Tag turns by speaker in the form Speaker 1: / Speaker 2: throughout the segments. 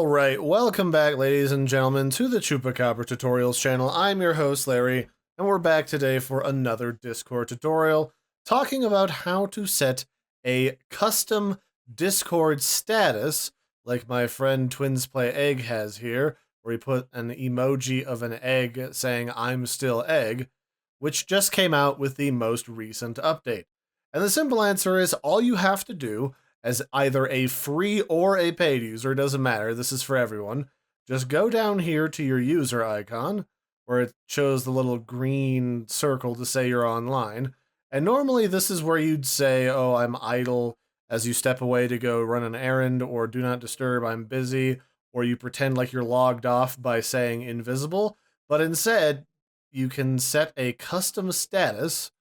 Speaker 1: Alright, welcome back, ladies and gentlemen, to the Chupacabra Tutorials channel. I'm your host, Larry, and we're back today for another Discord tutorial, talking about how to set a custom Discord status, like my friend Twins Play Egg has here, where he put an emoji of an egg saying, "I'm still egg," which just came out with the most recent update. And the simple answer is all you have to do as either a free or a paid user, doesn't matter, this is for everyone. Just go down here to your user icon, where it shows the little green circle to say you're online. And normally this is where you'd say, oh, I'm idle, as you step away to go run an errand, or do not disturb, I'm busy, or you pretend like you're logged off by saying invisible. But instead, you can set a custom status,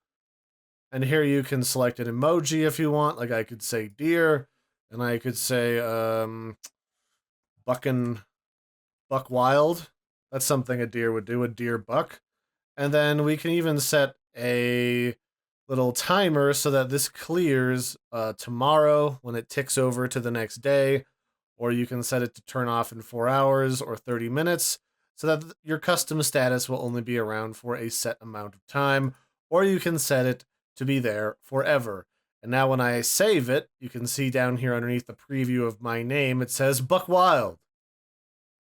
Speaker 1: and here you can select an emoji if you want. Like I could say deer, and I could say bucking buck wild. That's something a deer would do, a deer buck. And then we can even set a little timer so that this clears tomorrow when it ticks over to the next day, or you can set it to turn off in 4 hours or 30 minutes so that your custom status will only be around for a set amount of time, or you can set it to be there forever. And now when I save it, you can see down here underneath the preview of my name, it says Buck Wild.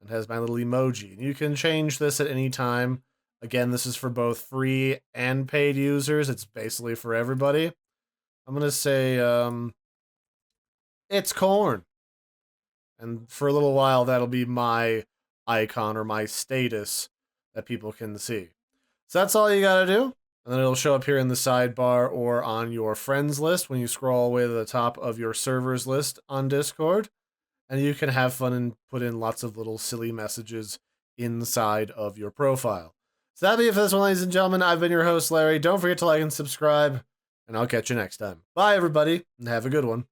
Speaker 1: It has my little emoji. You can change this at any time. Again, this is for both free and paid users. It's basically for everybody. I'm going to say, it's corn. And for a little while, that'll be my icon or my status that people can see. So that's all you gotta do. And then it'll show up here in the sidebar or on your friends list when you scroll all the way to the top of your servers list on Discord. And you can have fun and put in lots of little silly messages inside of your profile. So that'll be it for this one, ladies and gentlemen. I've been your host, Larry. Don't forget to like and subscribe, and I'll catch you next time. Bye, everybody, and have a good one.